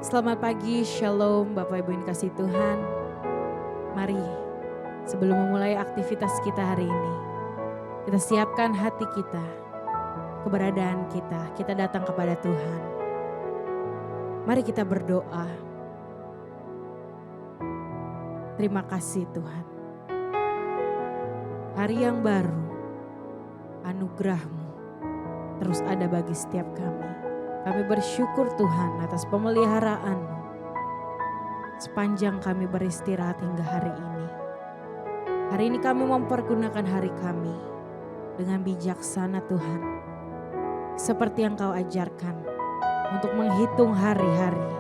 Selamat pagi, Shalom Bapak Ibu yang kasih Tuhan. Mari sebelum memulai aktivitas kita hari ini, kita siapkan hati kita, keberadaan kita datang kepada Tuhan. Mari kita berdoa. Terima kasih Tuhan. Hari yang baru, anugerah-Mu terus ada bagi setiap kami. Kami bersyukur Tuhan atas pemeliharaan-Mu sepanjang kami beristirahat hingga hari ini. Hari ini kami mempergunakan hari kami dengan bijaksana Tuhan. Seperti yang Kau ajarkan untuk menghitung hari-hari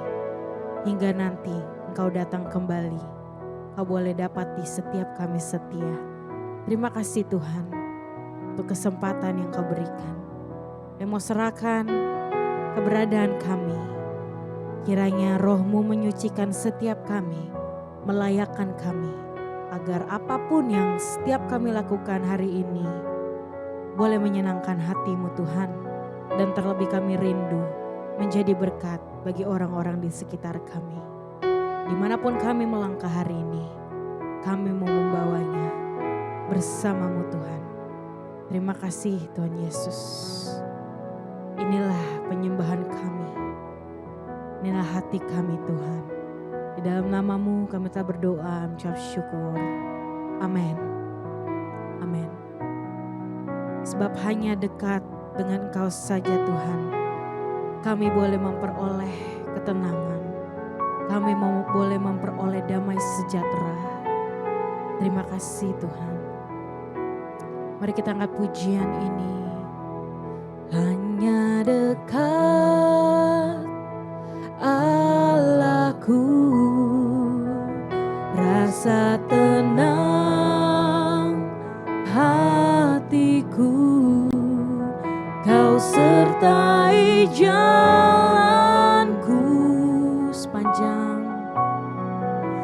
hingga nanti Engkau datang kembali. Kau boleh dapat di setiap kami setia. Terima kasih Tuhan untuk kesempatan yang Kau berikan. Kami mau serahkan keberadaan kami. Kiranya Roh-Mu menyucikan setiap kami, melayakkan kami, agar apapun yang setiap kami lakukan hari ini boleh menyenangkan hati-Mu Tuhan. Dan terlebih kami rindu menjadi berkat bagi orang-orang di sekitar kami. Dimanapun kami melangkah hari ini, kami mau membawanya bersama-Mu Tuhan. Terima kasih Tuhan Yesus. Inilah penyembahan kami. Inilah hati kami Tuhan. Di dalam nama-Mu kami telah berdoa, mengucap syukur. Amin. Amin. Sebab hanya dekat dengan Engkau saja Tuhan, kami boleh memperoleh ketenangan. Kami boleh memperoleh damai sejahtera. Terima kasih Tuhan. Mari kita angkat pujian ini. Hanya dekat Allahku, rasa tenang hatiku, Kau sertai jalanku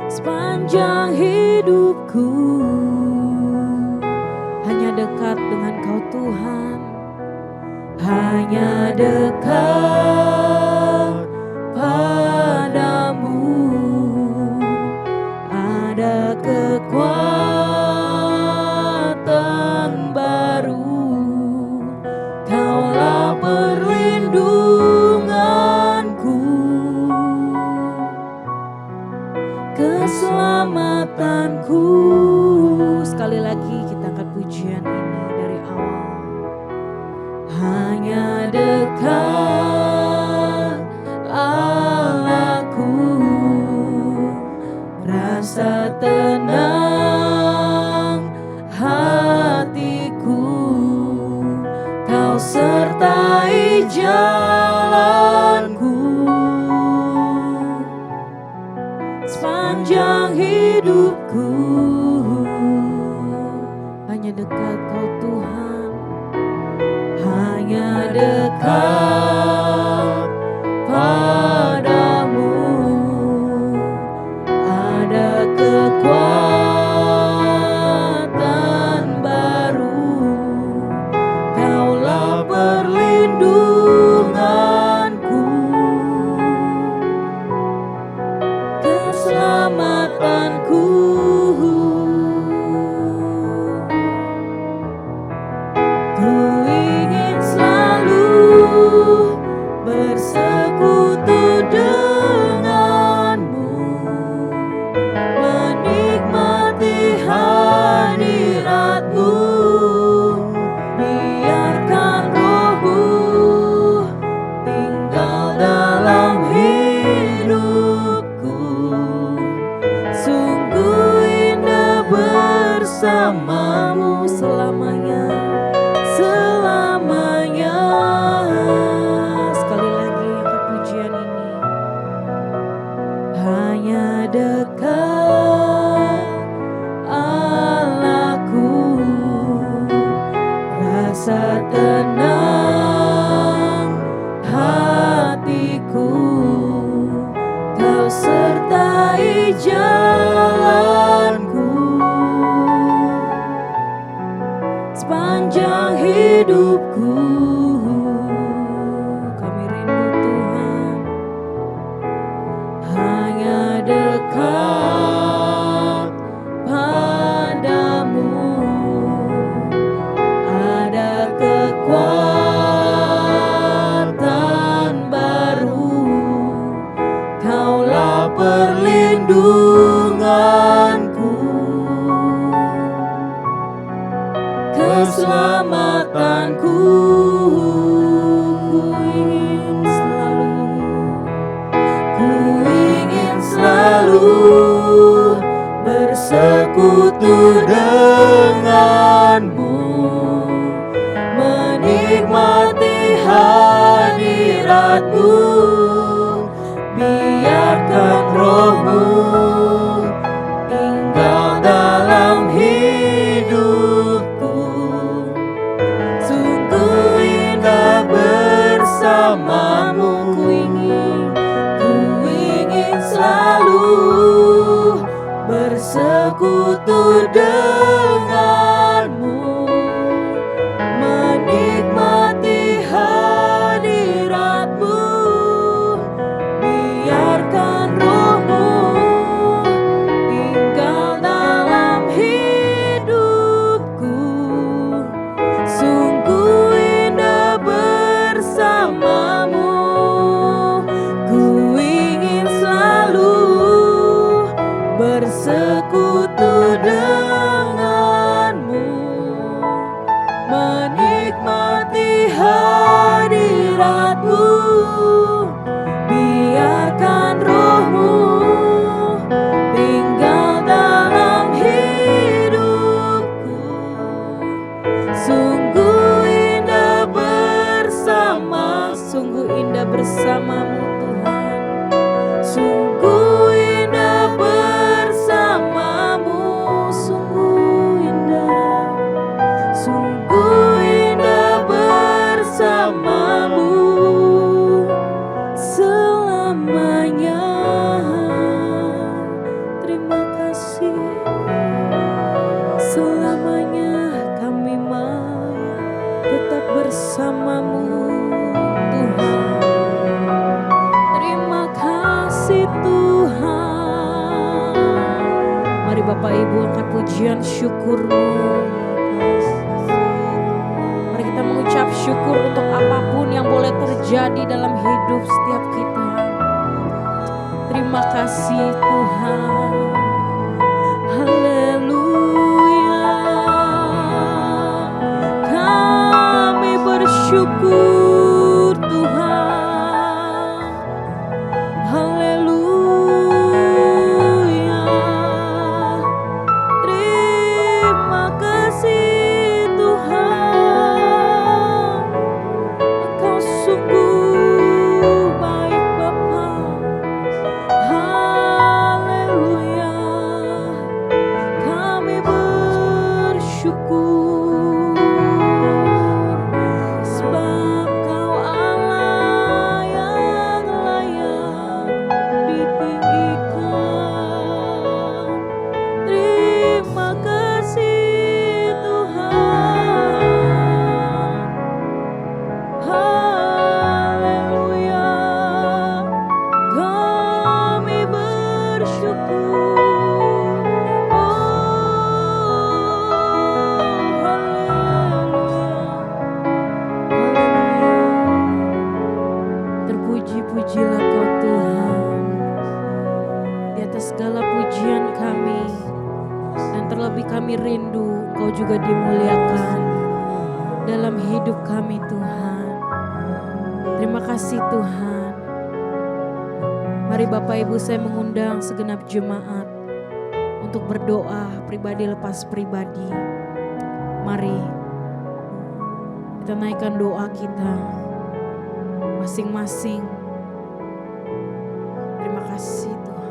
sepanjang hidupku. Hanya dekat dengan Kau Tuhan. Hanya dekat padamu ada kekuatan baru. Kaulah perlindunganku, keselamatanku. Sekali lagi kita angkat pujian ini dari awal. Hanya dekat Allahku, rasa tenang hatiku, Kau sertai jalanku sepanjang hidupku. Hanya dekat Kau Tuhan. Hanya dekat padamu ada kekuatan baru. Kaulah perlindunganku, keselamatanku. Bersekutu denganmu, menikmati hadiratmu. Biarkan Roh-Mu tinggal dalam hidupku. Sungguh indah bersamamu selamanya. Hanya dekat Allahku, rasa tenang hatiku, Kau sertai jalanku sepanjang hidupku. Kami rindu Tuhan. keselamatanku. Ku ingin selalu bersekutu denganmu, menikmati hadiratmu. Biarkan rohmu tinggal dalam hidupku. Sungguh indah bersamamu. Ku ingin selalu bersekutu denganmu, menikmati hadiratmu. Biarkan rohmu tinggal dalam hidupku. Sungguh indah bersamamu. Ku ingin selalu bersekutu denganmu, menikmati hadiratmu. Biarkan rohmu tinggal dalam hidupku. Sungguh indah bersamamu Tuhan. Sungguh indah bersamamu. Sungguh indah bersamamu selamanya. Terima kasih. Selamanya kami mau tetap bersamamu Tuhan. Terima kasih Tuhan. Mari Bapak Ibu angkat pujian syukur-Mu. Mari kita mengucap syukur untuk apapun yang boleh terjadi dalam hidup setiap kita. Terima kasih Tuhan. Haleluya. Kami bersyukur Tuhan. Haleluya. Terima kasih Tuhan. Engkau sungguh baik Bapa. Haleluya. Kami bersyukur sebab Kau Allah yang layak ditinggikan. Terima kasih Tuhan. Haleluya. Kami bersyukur. Terpuji-pujilah Kau Tuhan. Di atas segala pujian kami, dan terlebih kami rindu Engkau juga dimuliakan dalam hidup kami Tuhan. Terima kasih Tuhan. Mari Bapak Ibu, saya mengundang segenap jemaat untuk berdoa pribadi lepas pribadi. Mari kita naikkan doa kita masing-masing. Terima kasih Tuhan.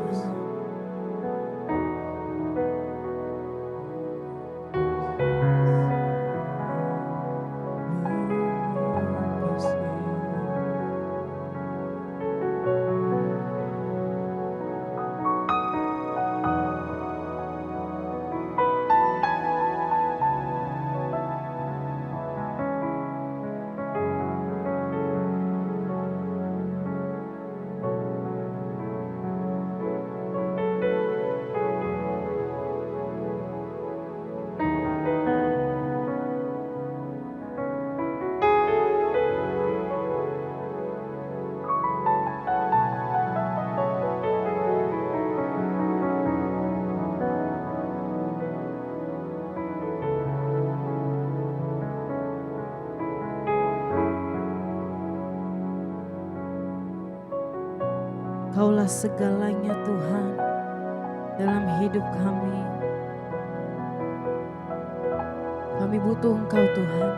Kaulah segalanya Tuhan dalam hidup kami. Kami butuh Engkau Tuhan.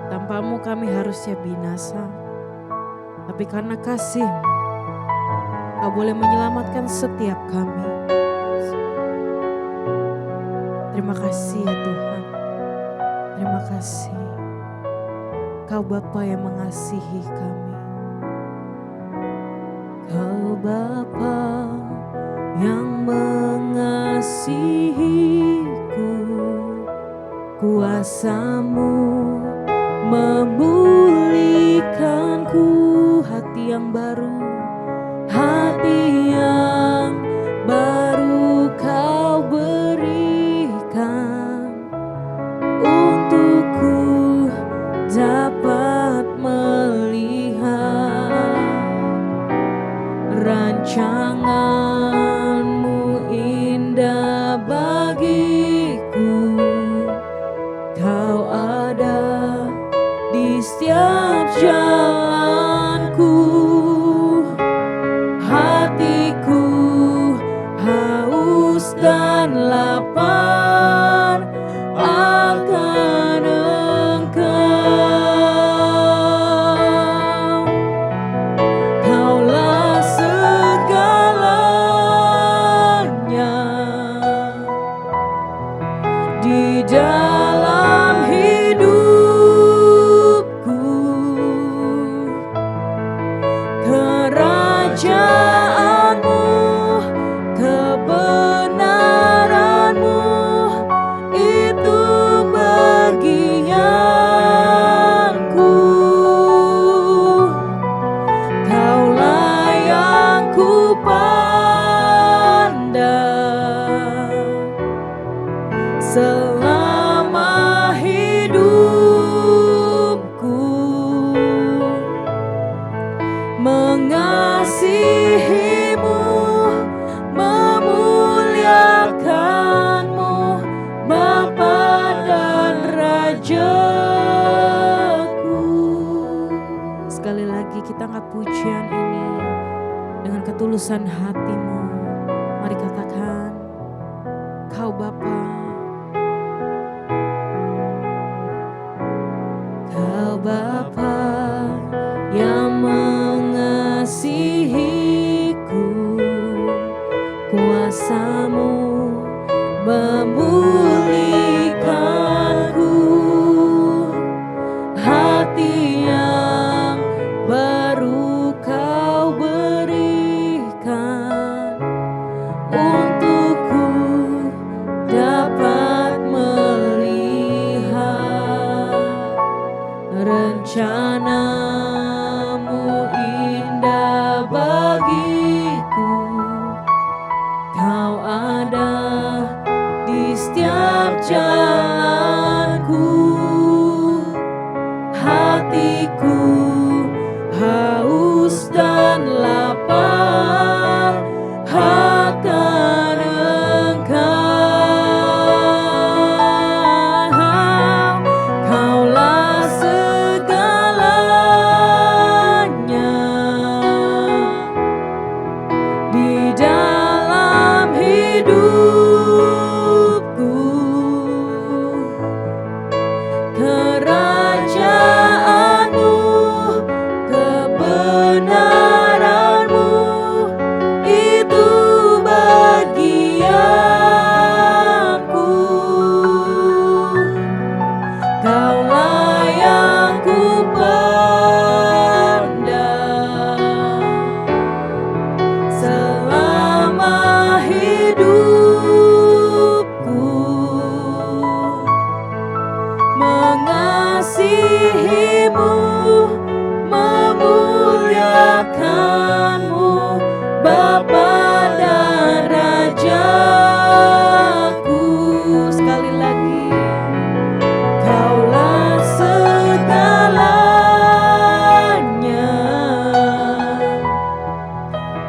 Tanpamu kami harusnya binasa. Tapi karena kasih-Mu, Kau boleh menyelamatkan setiap kami. Terima kasih ya Tuhan. Terima kasih. Kau Bapa yang mengasihi kami. Kau Bapa yang mengasihiku, kuasa-Mu memulihkanku, hati yang baru, hati yang baru Kau berikan untukku dapat melihat rancangan-Mu indah bagiku. Kau ada di setiap jalanku, hatiku haus dan lapar akan Engkau. Kaulah segalanya di dalam hidupku. Kerajaan-Mu, kebenaran-Mu, itu bagianku. Kaulah yang ku pandang selama hidupku, mengasihi-Mu, memuliakan-Mu, Bapa dan Rajaku. Sekali lagi kita angkat pujian ini dengan ketulusan hatimu. Mari katakan, Kau Bapa, Kau Bapa yang mengasihiku, kuasa-Mu memulihkanku, hati yang baru Kau berikan untukku dapat melihat rencana-Mu indah bagiku. Kau ada di setiap jalanku, hatiku haus dan lapar akan Engkau. Kaulah segalanya di dalam hidupku. Kerajaan-Mu, kebenaran-Mu, itu bagianku. Kaulah yang ku pandang selama hidupku, mengasihi-Mu, memuliakan-Mu, Bapa dan Rajaku. Sekali lagi, Kaulah segalanya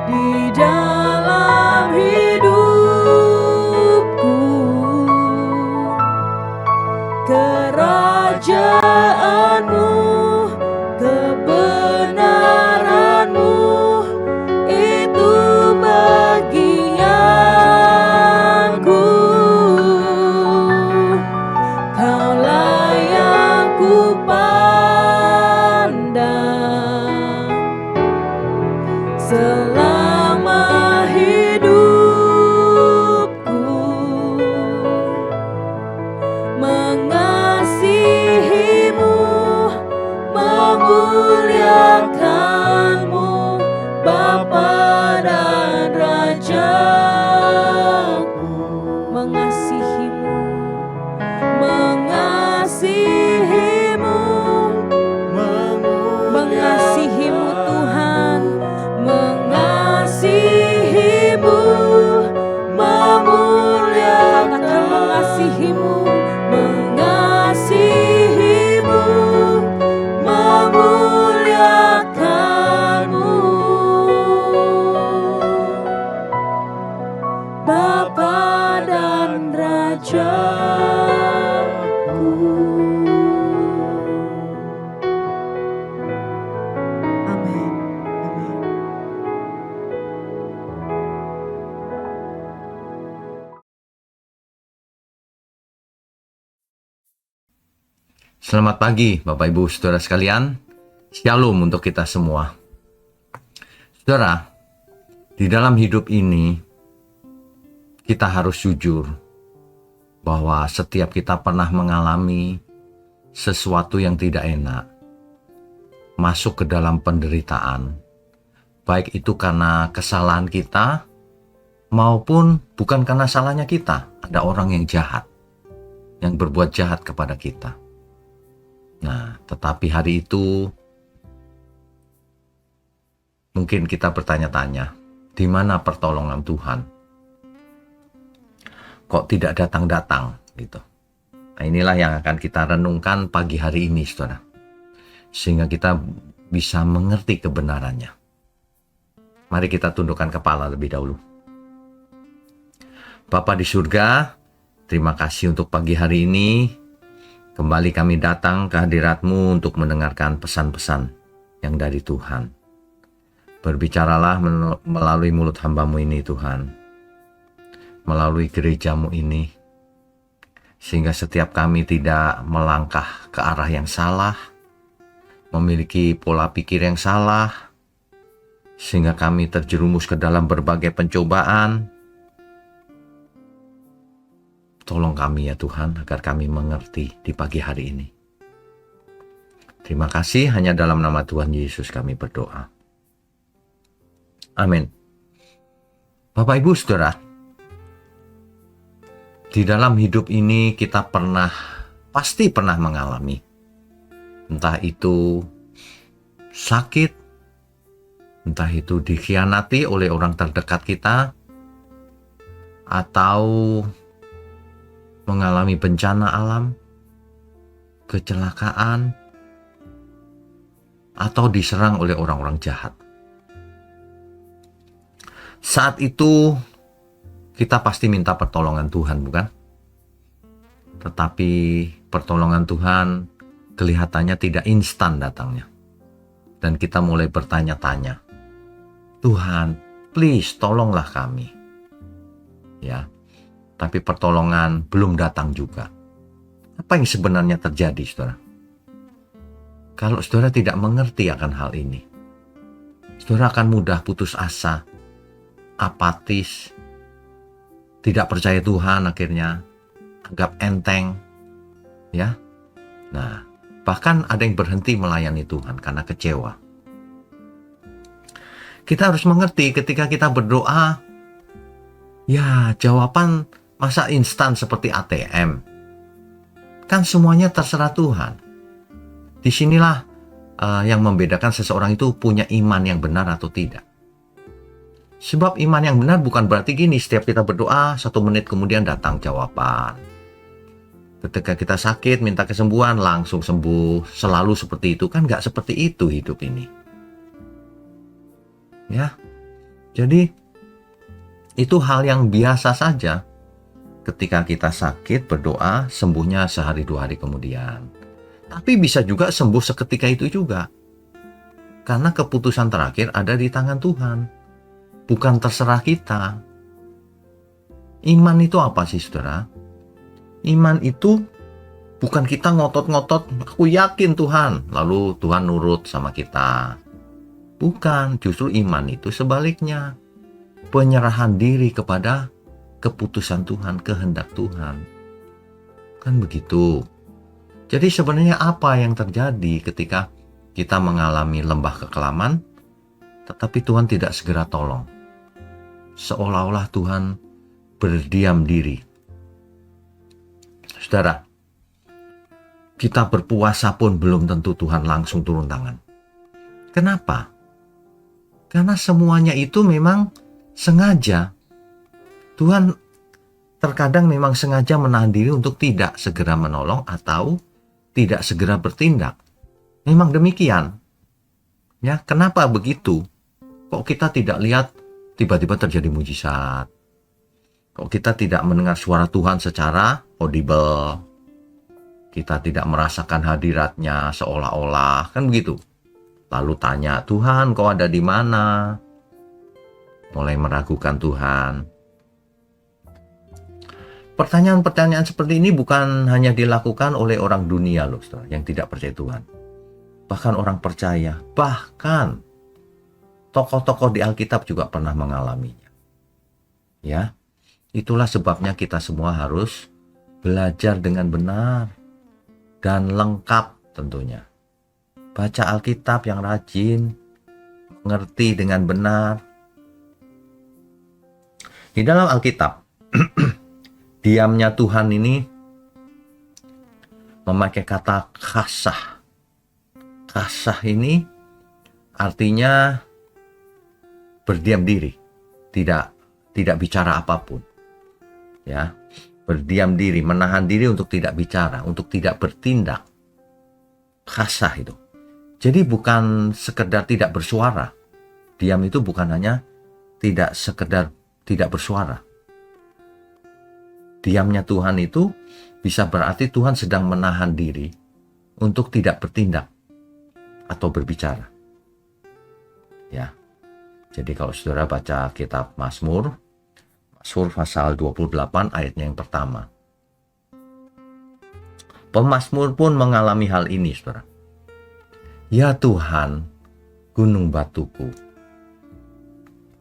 di dalam hidupku. Kerajaan-Mu, kebenaran-Mu, memuliakan-Mu, Bapa dan Rajaku. Mengasihi-Mu, mengasihi-Mu, mengasihi-Mu Tuhan, mengasihi-Mu, memuliakan, mengasihi-Mu, mengasihi-Mu, memuliakan-Mu, Bapa dan Rajaku. Amin. Amin. Selamat pagi Bapak Ibu Saudara sekalian. Shalom untuk kita semua. Saudara, di dalam hidup ini kita harus jujur bahwa setiap kita pernah mengalami sesuatu yang tidak enak, masuk ke dalam penderitaan, baik itu karena kesalahan kita maupun bukan karena salahnya kita. Ada orang yang jahat, yang berbuat jahat kepada kita. Nah, tetapi hari itu mungkin kita bertanya-tanya, di mana pertolongan Tuhan? Kok tidak datang-datang gitu. Nah, inilah yang akan kita renungkan pagi hari ini, Saudara. Sehingga kita bisa mengerti kebenarannya. Mari kita tundukkan kepala lebih dahulu. Bapa di surga, terima kasih untuk pagi hari ini. Kembali kami datang ke hadirat-Mu untuk mendengarkan pesan-pesan yang dari Tuhan. Berbicaralah melalui mulut hamba-Mu ini Tuhan. Melalui gereja-Mu ini. Sehingga setiap kami tidak melangkah ke arah yang salah. Memiliki pola pikir yang salah. Sehingga kami terjerumus ke dalam berbagai pencobaan. Tolong kami ya Tuhan, agar kami mengerti di pagi hari ini. Terima kasih, hanya dalam nama Tuhan Yesus kami berdoa. Amin. Bapak Ibu Saudara, di dalam hidup ini kita pasti pernah mengalami. Entah itu sakit, entah itu dikhianati oleh orang terdekat kita, atau mengalami bencana alam, kecelakaan, atau diserang oleh orang-orang jahat. Saat itu kita pasti minta pertolongan Tuhan, bukan? Tetapi pertolongan Tuhan kelihatannya tidak instan datangnya. Dan kita mulai bertanya-tanya, Tuhan, please tolonglah kami. Ya. Tapi pertolongan belum datang juga. Apa yang sebenarnya terjadi, Saudara? Kalau Saudara tidak mengerti akan hal ini, Saudara akan mudah putus asa, apatis, tidak percaya Tuhan akhirnya, anggap enteng, ya. Nah, bahkan ada yang berhenti melayani Tuhan karena kecewa. Kita harus mengerti ketika kita berdoa, ya jawaban masa instan seperti ATM? Kan semuanya terserah Tuhan. Disinilah yang membedakan seseorang itu punya iman yang benar atau tidak. Sebab iman yang benar bukan berarti gini, setiap kita berdoa 1 menit kemudian datang jawaban. Ketika kita sakit, minta kesembuhan, langsung sembuh. Selalu seperti itu. Kan gak seperti itu hidup ini. Ya, jadi itu hal yang biasa saja. Ketika kita sakit, berdoa, sembuhnya sehari 2 hari kemudian. Tapi bisa juga sembuh seketika itu juga. Karena keputusan terakhir ada di tangan Tuhan. Bukan terserah kita. Iman itu apa sih, Saudara? Iman itu bukan kita ngotot-ngotot, aku yakin Tuhan, lalu Tuhan nurut sama kita. Bukan, justru iman itu sebaliknya. Penyerahan diri kepada keputusan Tuhan, kehendak Tuhan. Kan begitu. Jadi sebenarnya apa yang terjadi ketika kita mengalami lembah kekelaman, tetapi Tuhan tidak segera tolong. Seolah-olah Tuhan berdiam diri. Saudara, kita berpuasa pun belum tentu Tuhan langsung turun tangan. Kenapa? Karena semuanya itu memang sengaja. Tuhan terkadang memang sengaja menahan diri untuk tidak segera menolong atau tidak segera bertindak. Memang demikian. Ya, kenapa begitu? Kok kita tidak lihat tiba-tiba terjadi mujizat? Kok kita tidak mendengar suara Tuhan secara audible? Kita tidak merasakan hadiratnya seolah-olah, kan begitu? Lalu tanya, Tuhan kau ada di mana? Mulai meragukan Tuhan. Pertanyaan-pertanyaan seperti ini bukan hanya dilakukan oleh orang dunia loh, saudara, yang tidak percaya Tuhan. Bahkan orang percaya, bahkan tokoh-tokoh di Alkitab juga pernah mengalaminya. Ya, itulah sebabnya kita semua harus belajar dengan benar dan lengkap tentunya. Baca Alkitab yang rajin, mengerti dengan benar. Di dalam Alkitab, diamnya Tuhan ini memakai kata khasah. Khasah ini artinya berdiam diri, tidak bicara apapun. Ya, berdiam diri, menahan diri untuk tidak bicara, untuk tidak bertindak. Khasah itu. Jadi bukan sekedar tidak bersuara. Diam itu bukan hanya tidak sekedar tidak bersuara. Diamnya Tuhan itu bisa berarti Tuhan sedang menahan diri untuk tidak bertindak atau berbicara. Ya. Jadi kalau saudara baca kitab Mazmur pasal 28 ayatnya yang pertama. Pemazmur pun mengalami hal ini, saudara. Ya Tuhan, gunung batuku,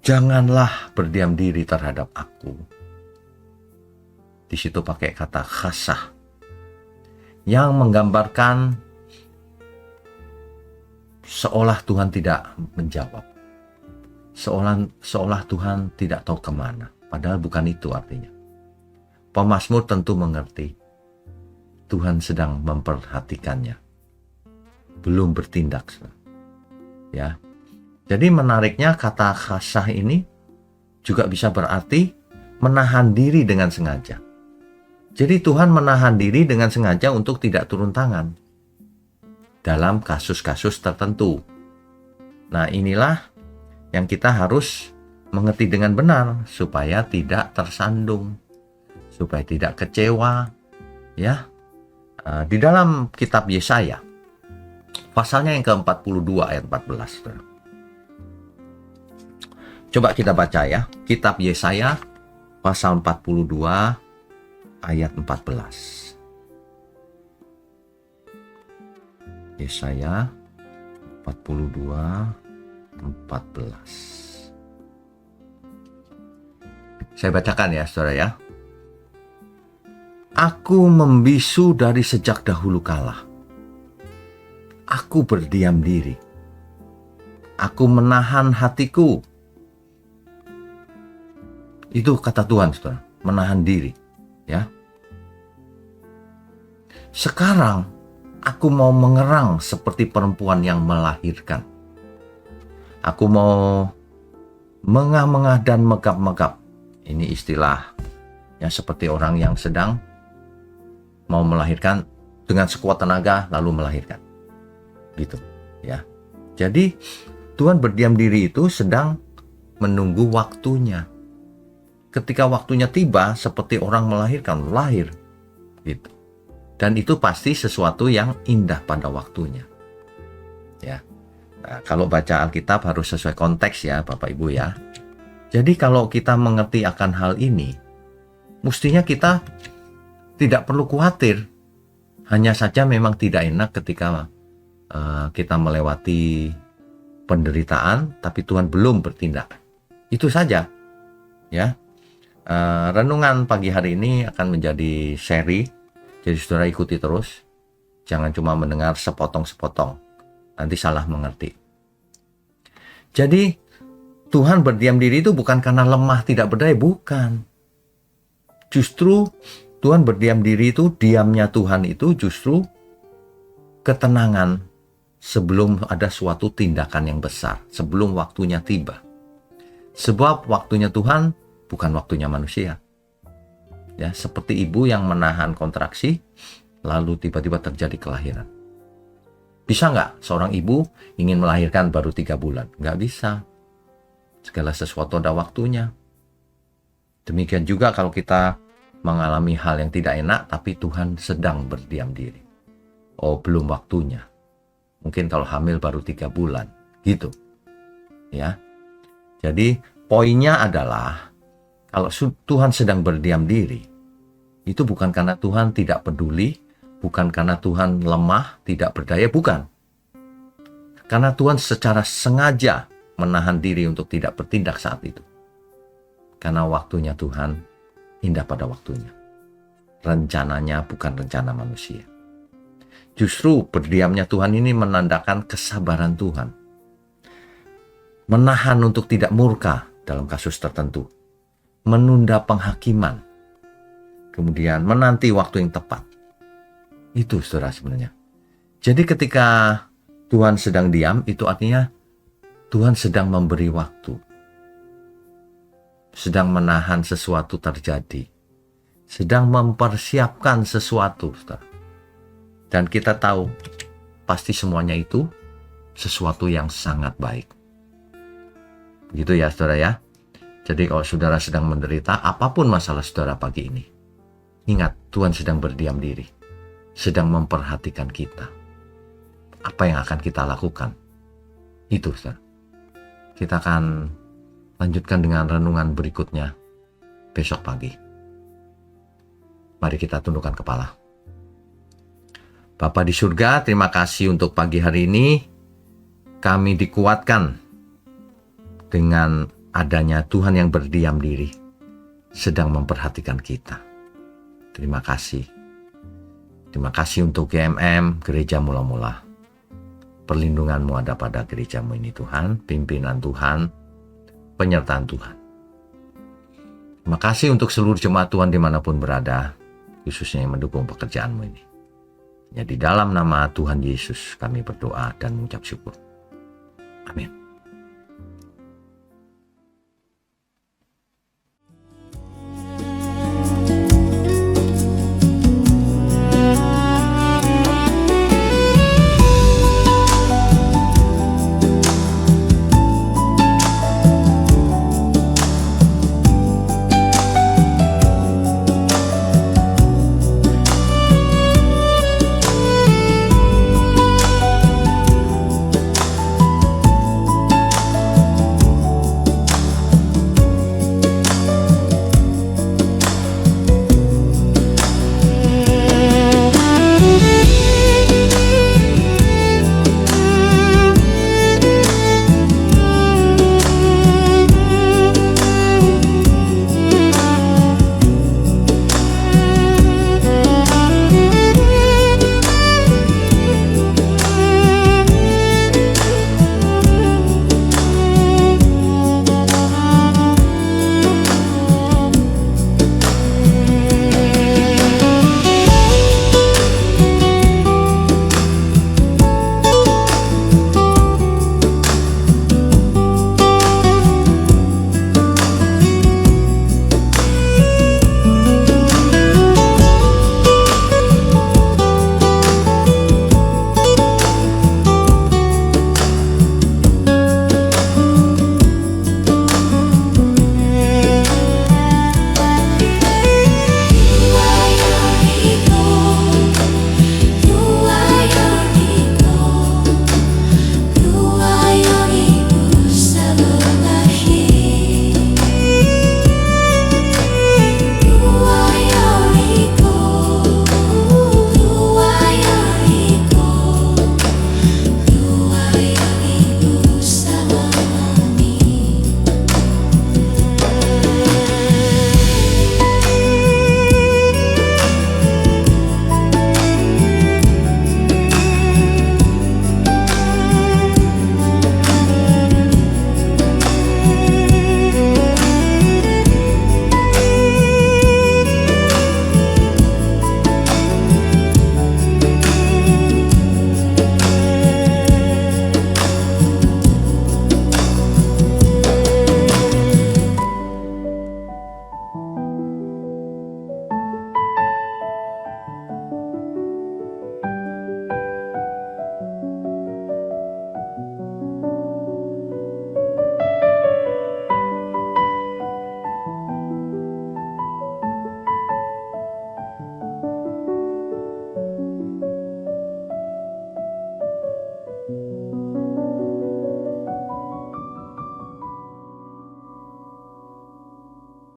janganlah berdiam diri terhadap aku. Di situ pakai kata khasah yang menggambarkan seolah Tuhan tidak menjawab. Seolah Tuhan tidak tahu kemana. Padahal bukan itu artinya. Pemazmur tentu mengerti Tuhan sedang memperhatikannya. Belum bertindak. Ya. Jadi menariknya kata khasah ini juga bisa berarti menahan diri dengan sengaja. Jadi Tuhan menahan diri dengan sengaja untuk tidak turun tangan dalam kasus-kasus tertentu. Nah, inilah yang kita harus mengerti dengan benar supaya tidak tersandung, supaya tidak kecewa. Ya, di dalam kitab Yesaya, pasalnya yang ke-42 ayat 14. Coba kita baca ya, kitab Yesaya pasal 42 ayat 14. Yesaya 42 14. Saya bacakan ya, saudara ya. Aku membisu dari sejak dahulu kala. Aku berdiam diri. Aku menahan hatiku. Itu kata Tuhan, saudara. Menahan diri. Ya. Sekarang aku mau mengerang seperti perempuan yang melahirkan. Aku mau mengah-mengah dan megap-megap. Ini istilah yang seperti orang yang sedang mau melahirkan dengan sekuat tenaga lalu melahirkan. Gitu, ya. Jadi Tuhan berdiam diri itu sedang menunggu waktunya. Ketika waktunya tiba seperti orang melahirkan, lahir. Gitu. Dan itu pasti sesuatu yang indah pada waktunya. Ya. Nah, kalau baca Alkitab harus sesuai konteks ya Bapak Ibu ya. Jadi kalau kita mengerti akan hal ini, mestinya kita tidak perlu khawatir. Hanya saja memang tidak enak ketika kita melewati penderitaan, tapi Tuhan belum bertindak. Itu saja. Ya. Renungan pagi hari ini akan menjadi seri. Jadi saudara ikuti terus. Jangan cuma mendengar sepotong-sepotong. nanti salah mengerti. Jadi Tuhan berdiam diri itu bukan karena lemah tidak berdaya, bukan. Justru Tuhan berdiam diri itu, diamnya Tuhan itu justru ketenangan sebelum ada suatu tindakan yang besar, sebelum waktunya tiba. Sebab waktunya Tuhan bukan waktunya manusia. Ya, seperti ibu yang menahan kontraksi, lalu tiba-tiba terjadi kelahiran. Bisa nggak seorang ibu ingin melahirkan baru 3 bulan? Nggak bisa. Segala sesuatu ada waktunya. Demikian juga kalau kita mengalami hal yang tidak enak, tapi Tuhan sedang berdiam diri. Oh, belum waktunya. Mungkin kalau hamil baru 3 bulan. Gitu. Ya. Jadi poinnya adalah, kalau Tuhan sedang berdiam diri, itu bukan karena Tuhan tidak peduli, bukan karena Tuhan lemah, tidak berdaya, bukan. Karena Tuhan secara sengaja menahan diri untuk tidak bertindak saat itu. Karena waktunya Tuhan indah pada waktunya. Rencananya bukan rencana manusia. Justru berdiamnya Tuhan ini menandakan kesabaran Tuhan. Menahan untuk tidak murka dalam kasus tertentu. Menunda penghakiman. Kemudian menanti waktu yang tepat. Itu saudara sebenarnya. Jadi ketika Tuhan sedang diam, itu artinya Tuhan sedang memberi waktu. Sedang menahan sesuatu terjadi. Sedang mempersiapkan sesuatu, saudara. Dan kita tahu, pasti semuanya itu sesuatu yang sangat baik. Gitu ya, saudara ya. Jadi kalau saudara sedang menderita, apapun masalah saudara pagi ini, ingat, Tuhan sedang berdiam diri. Sedang memperhatikan kita. Apa yang akan kita lakukan? Itu, saudara. Kita akan lanjutkan dengan renungan berikutnya besok pagi. Mari kita tundukkan kepala. Bapa di surga, terima kasih untuk pagi hari ini. Kami dikuatkan dengan adanya Tuhan yang berdiam diri, sedang memperhatikan kita. Terima kasih. Terima kasih untuk GMM, Gereja Mula-Mula. Perlindungan-Mu ada pada gereja-Mu ini Tuhan, pimpinan Tuhan, penyertaan Tuhan. Terima kasih untuk seluruh jemaat Tuhan dimanapun berada, khususnya yang mendukung pekerjaan-Mu ini. Ya, di dalam nama Tuhan Yesus kami berdoa dan mengucap syukur. Amin.